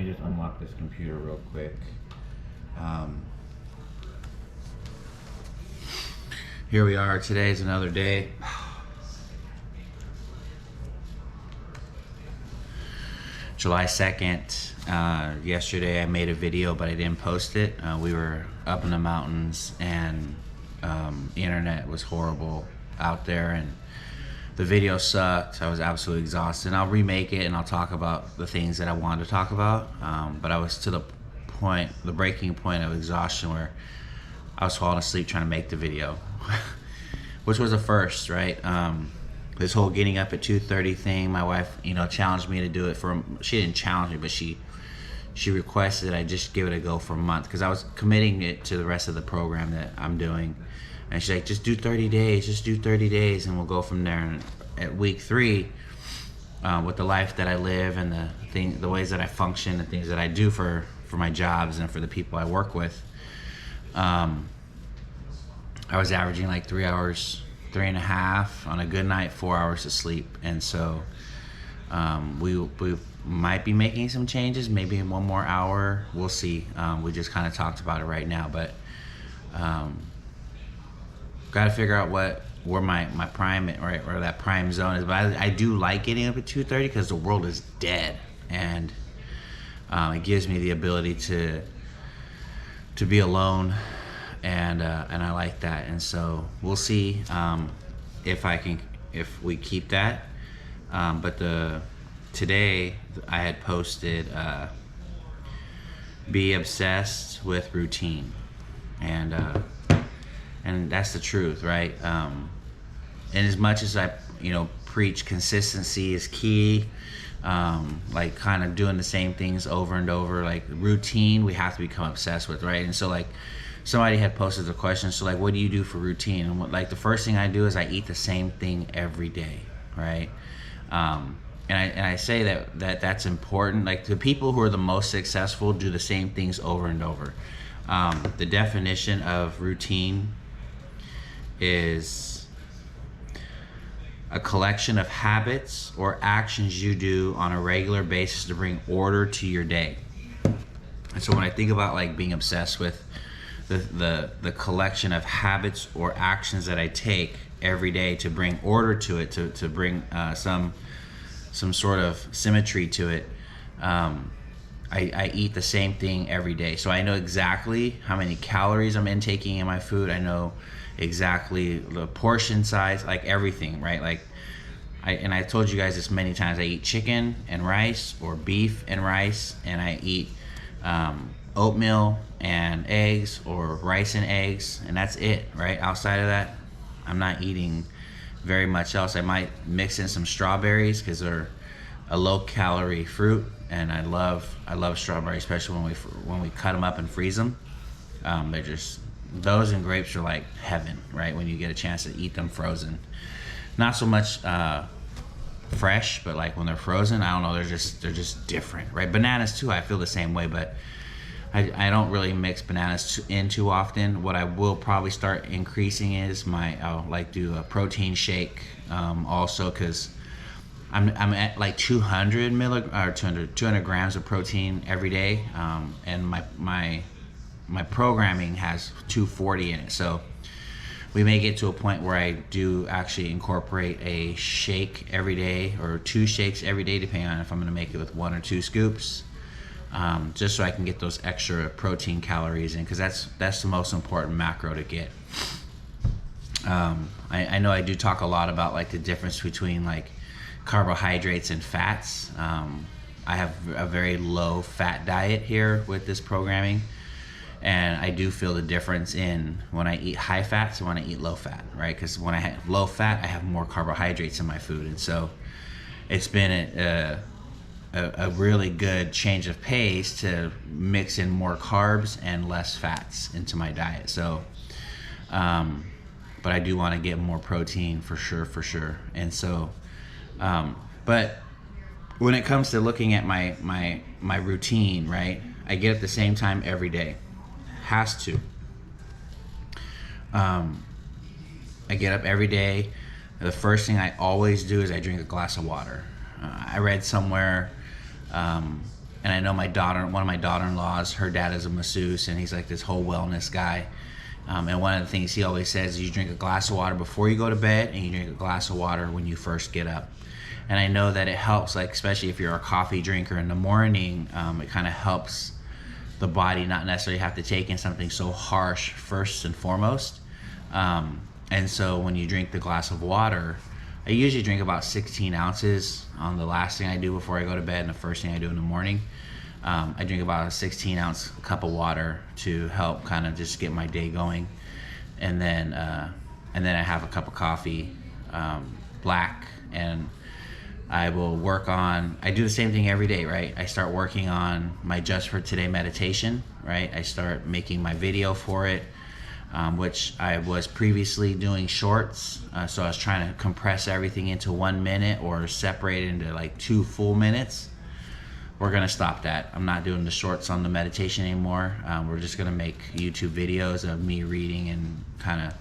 me just unlock this computer real quick. Here we are. Today's another day. July 2nd. Yesterday I made a video, but I didn't post it. We were up in the mountains, and the internet was horrible out there, and the video sucked. I was absolutely exhausted. And I'll remake it and I'll talk about the things that I wanted to talk about. But I was to the breaking point of exhaustion where I was falling asleep trying to make the video, which was a first, right? This whole getting up at 2:30 thing, my wife, challenged me to do it she didn't challenge me, but she requested I just give it a go for a month, because I was committing it to the rest of the program that I'm doing. And she's like, just do 30 days, and we'll go from there. And at week 3, with the life that I live and the ways that I function, the things that I do for my jobs and for the people I work with, I was averaging like 3 hours, 3.5 on a good night, 4 hours of sleep. And so we might be making some changes, maybe in 1 more hour. We'll see. We just kind of talked about it right now, but got to figure out where my prime, right, or that prime zone is. But I do like getting up at 2:30 because the world is dead, and it gives me the ability to be alone, and I like that. And so we'll see if we keep that. But today I had posted be obsessed with routine, and that's the truth, right? And as much as I preach consistency is key, like kind of doing the same things over and over, like routine we have to become obsessed with, right? And so like somebody had posted the question, so like, what do you do for routine? And like the first thing I do is I eat the same thing every day, right? And I say that's important. Like the people who are the most successful do the same things over and over. The definition of routine is a collection of habits or actions you do on a regular basis to bring order to your day. And so when I think about like being obsessed with the collection of habits or actions that I take every day to bring order to it, to bring some sort of symmetry to it, I eat the same thing every day. So I know exactly how many calories I'm intaking in my food. I know exactly the portion size, like everything, right? Like I told you guys this many times. I eat chicken and rice, or beef and rice, and I eat oatmeal and eggs, or rice and eggs, and that's it, right? Outside of that, I'm not eating very much else. I might mix in some strawberries because they're a low-calorie fruit, and I love strawberries, especially when we cut them up and freeze them. They're just, those and grapes are like heaven, right? When you get a chance to eat them frozen, not so much fresh, but like when they're frozen, I don't know, they're just different, right? Bananas too, I feel the same way, but I don't really mix bananas in too often. What I will probably start increasing is I'll like do a protein shake, also, because I'm at like 200 grams of protein every day, and my programming has 240 in it. So we may get to a point where I do actually incorporate a shake every day, or 2 shakes every day, depending on if I'm going to make it with 1 or 2 scoops, just so I can get those extra protein calories in, because that's the most important macro to get. I know I do talk a lot about like the difference between like carbohydrates and fats. I have a very low fat diet here with this programming, and I do feel the difference in when I eat high fats and when I eat low fat, right? Because when I have low fat, I have more carbohydrates in my food, and so it's been a really good change of pace to mix in more carbs and less fats into my diet. So but I do want to get more protein for sure. And so but when it comes to looking at my routine, right, I get at the same time every day. Has to. I get up every day. The first thing I always do is I drink a glass of water. I read somewhere And I know one of my daughter-in-laws, her dad is a masseuse, and he's like this whole wellness guy. And one of the things he always says is you drink a glass of water before you go to bed, and you drink a glass of water when you first get up. And I know that it helps, like especially if you're a coffee drinker in the morning, it kind of helps the body not necessarily have to take in something so harsh first and foremost. And so when you drink the glass of water, I usually drink about 16 ounces on the last thing I do before I go to bed and the first thing I do in the morning. I drink about a 16-ounce cup of water to help kind of just get my day going. And then I have a cup of coffee, black, and I will I do the same thing every day, right? I start working on my Just for Today meditation, right? I start making my video for it, which I was previously doing shorts. So I was trying to compress everything into 1 minute or separate it into like 2 full minutes. We're gonna stop that. I'm not doing the shorts on the meditation anymore. We're just gonna make YouTube videos of me reading and kind of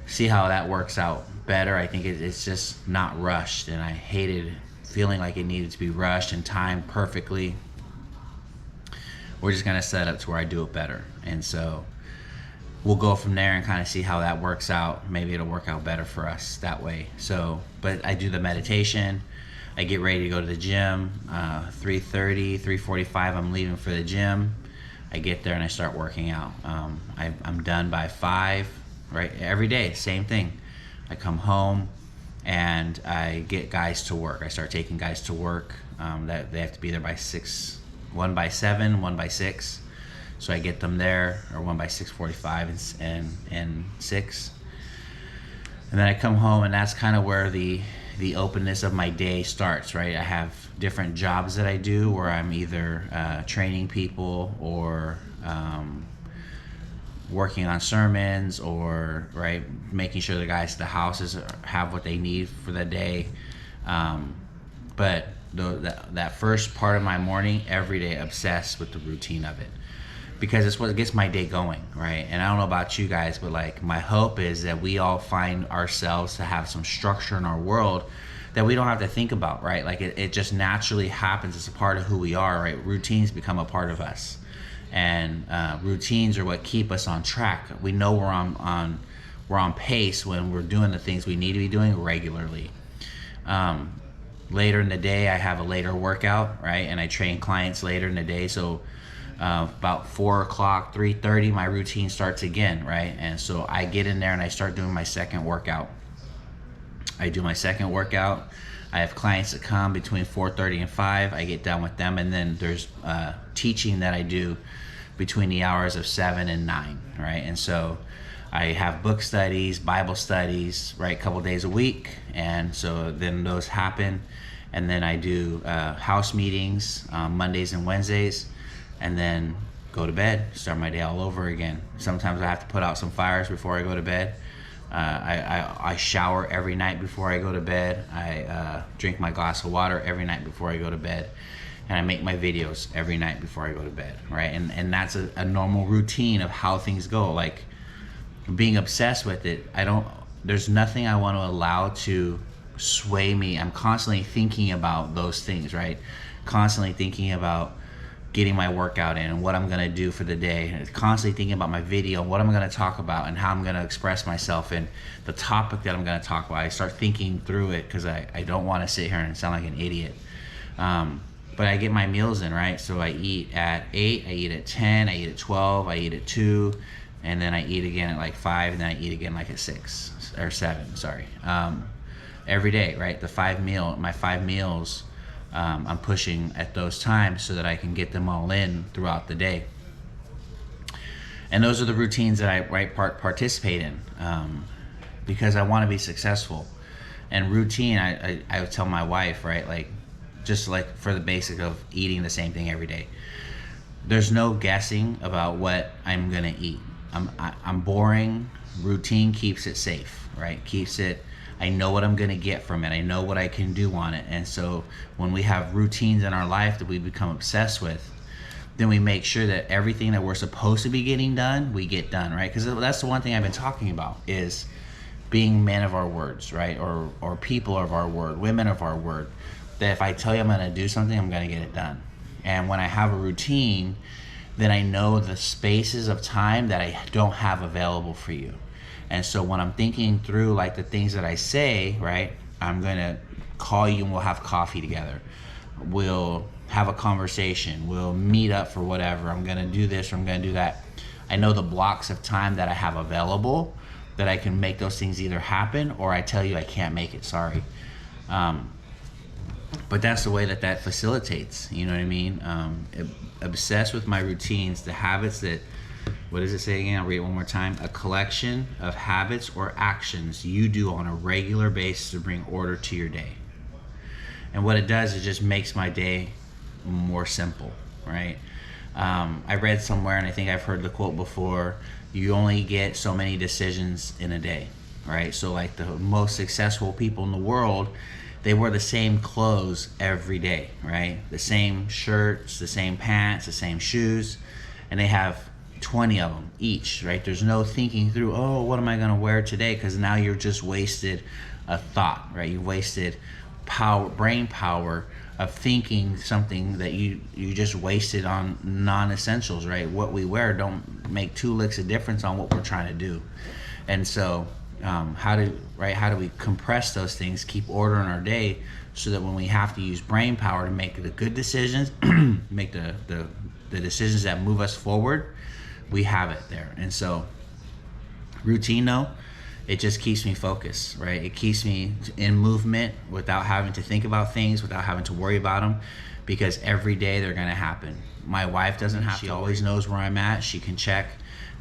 see how that works out better. I think it's just not rushed, and I hated feeling like it needed to be rushed and timed perfectly. We're just gonna set up to where I do it better, and so we'll go from there and kind of see how that works out. Maybe it'll work out better for us that way. So, but I do the meditation. I get ready to go to the gym. 3:30, 3:45, I'm leaving for the gym. I get there and I start working out. I'm done by 5, right? Every day, same thing. I come home and I get guys to work. I start taking guys to work. That they have to be there by 6, 1 by 7, 1 by 6. So I get them there, or 1 by 6:45 and 6. And then I come home, and that's kind of where the openness of my day starts, right? I have different jobs that I do where I'm either training people or working on sermons, or right, making sure the guys at the houses have what they need for the day. But that first part of my morning, every day, obsessed with the routine of it, because it's what gets my day going, right? And I don't know about you guys, but like my hope is that we all find ourselves to have some structure in our world that we don't have to think about, right? Like it just naturally happens. It's a part of who we are, right? Routines become a part of us, and routines are what keep us on track. We know we're on pace when we're doing the things we need to be doing regularly. Later in the day, I have a later workout, right? And I train clients later in the day, so about 4 o'clock, 3:30, my routine starts again, right? And so I get in there and I start doing my second workout. I do my second workout. I have clients that come between 4:30 and 5. I get done with them, and then there's teaching that I do between the hours of 7 and 9, right? And so I have book studies, Bible studies, right, a couple days a week, and so then those happen. And then I do house meetings Mondays and Wednesdays, and then go to bed, start my day all over again. Sometimes I have to put out some fires before I go to bed. I shower every night before I go to bed. I drink my glass of water every night before I go to bed. And I make my videos every night before I go to bed, right? And that's a normal routine of how things go. Like being obsessed with it, there's nothing I want to allow to sway me. I'm constantly thinking about those things, right? Constantly thinking about getting my workout in and what I'm gonna do for the day, and constantly thinking about my video, what I'm gonna talk about, and how I'm gonna express myself, and the topic that I'm gonna talk about. I start thinking through it because I don't want to sit here and sound like an idiot. But I get my meals in, right? So I eat at 8, I eat at 10, I eat at 12, I eat at 2, and then I eat again at like 5, and then I eat again like at 6 or 7. Sorry. Every day, right? My 5 meals. I'm pushing at those times so that I can get them all in throughout the day. And those are the routines that I participate in because I want to be successful. And routine, I would tell my wife, right, like just like for the basic of eating the same thing every day. There's no guessing about what I'm gonna eat. I'm boring. Routine keeps it safe, right? I know what I'm gonna get from it. I know what I can do on it. And so when we have routines in our life that we become obsessed with, then we make sure that everything that we're supposed to be getting done, we get done, right? Because that's the one thing I've been talking about is being men of our words, right? Or people of our word, women of our word. That if I tell you I'm gonna do something, I'm gonna get it done. And when I have a routine, then I know the spaces of time that I don't have available for you. And so when I'm thinking through like the things that I say, right, I'm going to call you and we'll have coffee together. We'll have a conversation. We'll meet up for whatever. I'm going to do this or I'm going to do that. I know the blocks of time that I have available that I can make those things either happen or I tell you I can't make it, sorry. But that's the way that facilitates, you know what I mean? Obsessed with my routines, the habits that, what does it say again? I'll read it one more time. A collection of habits or actions you do on a regular basis to bring order to your day. And what it does is just makes my day more simple, right? I read somewhere, and I think I've heard the quote before, you only get so many decisions in a day, right? So like the most successful people in the world, they wear the same clothes every day, right? The same shirts, the same pants, the same shoes, and they have 20 of them each, right? There's no thinking through, oh, what am I gonna wear today? Because now you're just wasted a thought, right? You wasted brain power of thinking something that you just wasted on non-essentials, right? What we wear don't make two licks of difference on what we're trying to do. And so how do we compress those things, keep order in our day, so that when we have to use brain power to make the good decisions, make the decisions that move us forward, we have it there. And so routine, though, it just keeps me focused, right? It keeps me in movement without having to think about things, without having to worry about them, because every day they're gonna happen. My wife doesn't have to. She always knows where I'm at. She can check,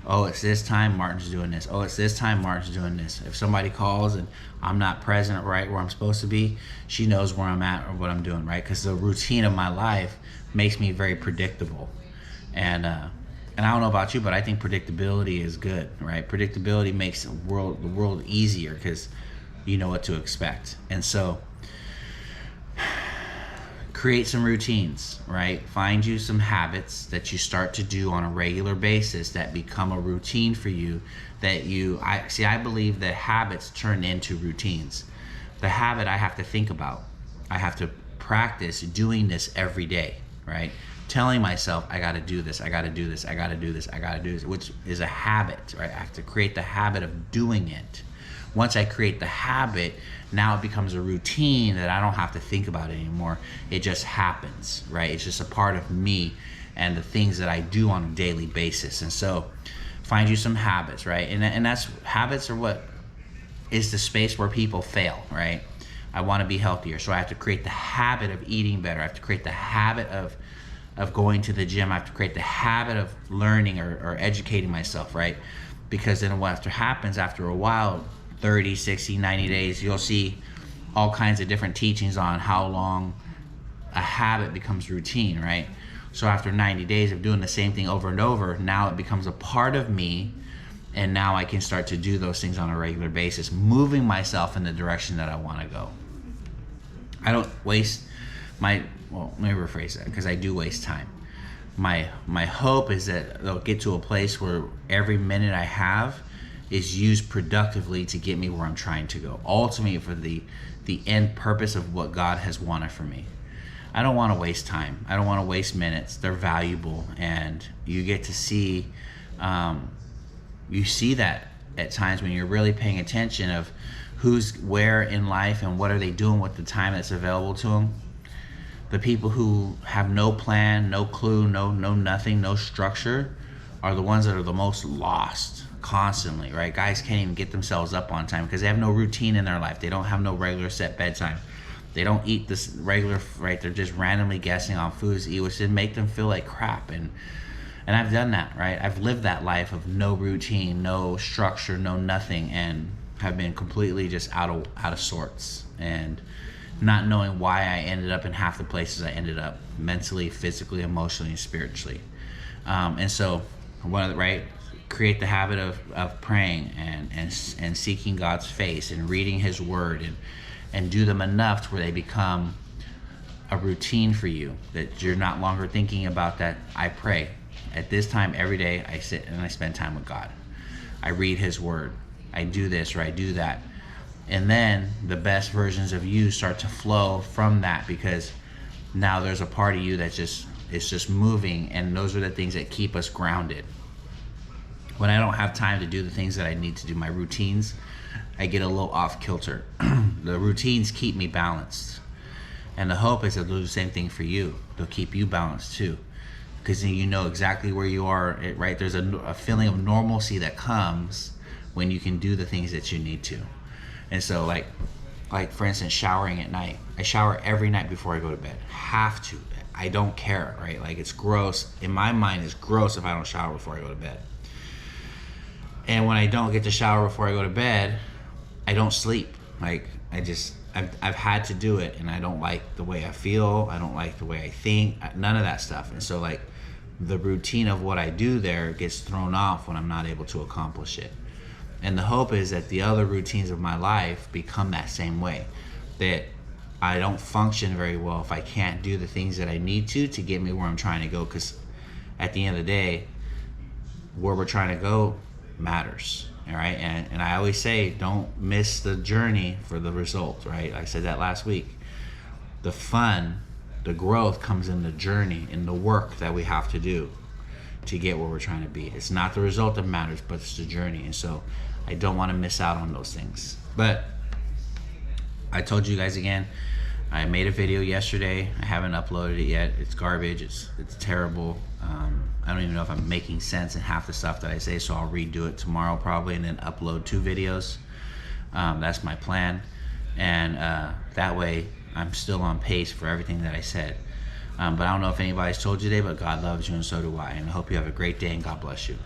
oh, it's this time, Martin's doing this. Oh, it's this time, Martin's doing this. If somebody calls and I'm not present right where I'm supposed to be, she knows where I'm at or what I'm doing, right? Because the routine of my life makes me very predictable. And I don't know about you, but I think predictability is good, right? Predictability makes the world easier because you know what to expect. And so create some routines, right? Find you some habits that you start to do on a regular basis that become a routine for you, that I believe that habits turn into routines. The habit I have to think about. I have to practice doing this every day, right? Telling myself, I gotta do this, I gotta do this, I gotta do this, I gotta do this, which is a habit, right? I have to create the habit of doing it. Once I create the habit, now it becomes a routine that I don't have to think about it anymore. It just happens, right? It's just a part of me and the things that I do on a daily basis. And so find you some habits, right? And that's, habits are what is the space where people fail, right? I wanna be healthier, so I have to create the habit of eating better. I have to create the habit of going to the gym. I have to create the habit of learning or educating myself, right? Because then what happens after a while, 30, 60, 90 days, you'll see all kinds of different teachings on how long a habit becomes routine, right? So after 90 days of doing the same thing over and over, now it becomes a part of me, and now I can start to do those things on a regular basis, moving myself in the direction that I want to go. I don't waste let me rephrase that, because I do waste time. My hope is that they'll get to a place where every minute I have is used productively to get me where I'm trying to go. Ultimately, for the end purpose of what God has wanted for me. I don't want to waste time. I don't want to waste minutes. They're valuable, and you get to see, you see that at times when you're really paying attention of who's where in life and what are they doing with the time that's available to them. The people who have no plan, no clue, no nothing, no structure are the ones that are the most lost constantly, right? Guys can't even get themselves up on time because they have no routine in their life. They don't have no regular set bedtime. They don't eat this regular, right? They're just randomly guessing on foods to eat, which then make them feel like crap. And I've done that, right? I've lived that life of no routine, no structure, no nothing, and have been completely just out of sorts. And not knowing why I ended up in half the places I ended up, mentally, physically, emotionally, and spiritually. And so, create the habit of praying and seeking God's face and reading His Word and do them enough to where they become a routine for you, that you're not longer thinking about that. I pray at this time every day. I sit and I spend time with God. I read His Word. I do this or I do that. And then the best versions of you start to flow from that, because now there's a part of you that just It's just moving, and those are the things that keep us grounded. When I don't have time to do the things that I need to do, my routines, I get a little off kilter. The routines keep me balanced. And the hope is they'll do the same thing for you. They'll keep you balanced too. Because then you know exactly where you are, right? There's a feeling of normalcy that comes when you can do the things that you need to. And so like for instance, showering at night. I shower every night before I go to bed. Have to. I don't care, right? Like, it's gross. In my mind, it's gross if I don't shower before I go to bed. And when I don't get to shower before I go to bed, I don't sleep. Like, I've had to do it, and I don't like the way I feel. I don't like the way I think. None of that stuff. And so, like, the routine of what I do there gets thrown off when I'm not able to accomplish it. And the hope is that the other routines of my life become that same way. That I don't function very well if I can't do the things that I need to get me where I'm trying to go. Because at the end of the day, where we're trying to go matters. All right. And I always say, don't miss the journey for the result, right? I said that last week. The fun, the growth comes in the journey, in the work that we have to do to get where we're trying to be. It's not the result that matters, but it's the journey. And so I don't want to miss out on those things. But I told you guys again, I made a video yesterday. I haven't uploaded it yet. It's garbage. It's terrible. I don't even know if I'm making sense in half the stuff that I say, so I'll redo it tomorrow probably and then upload 2 videos. That's my plan. And that way I'm still on pace for everything that I said. But I don't know if anybody's told you today, but God loves you and so do I. And I hope you have a great day and God bless you.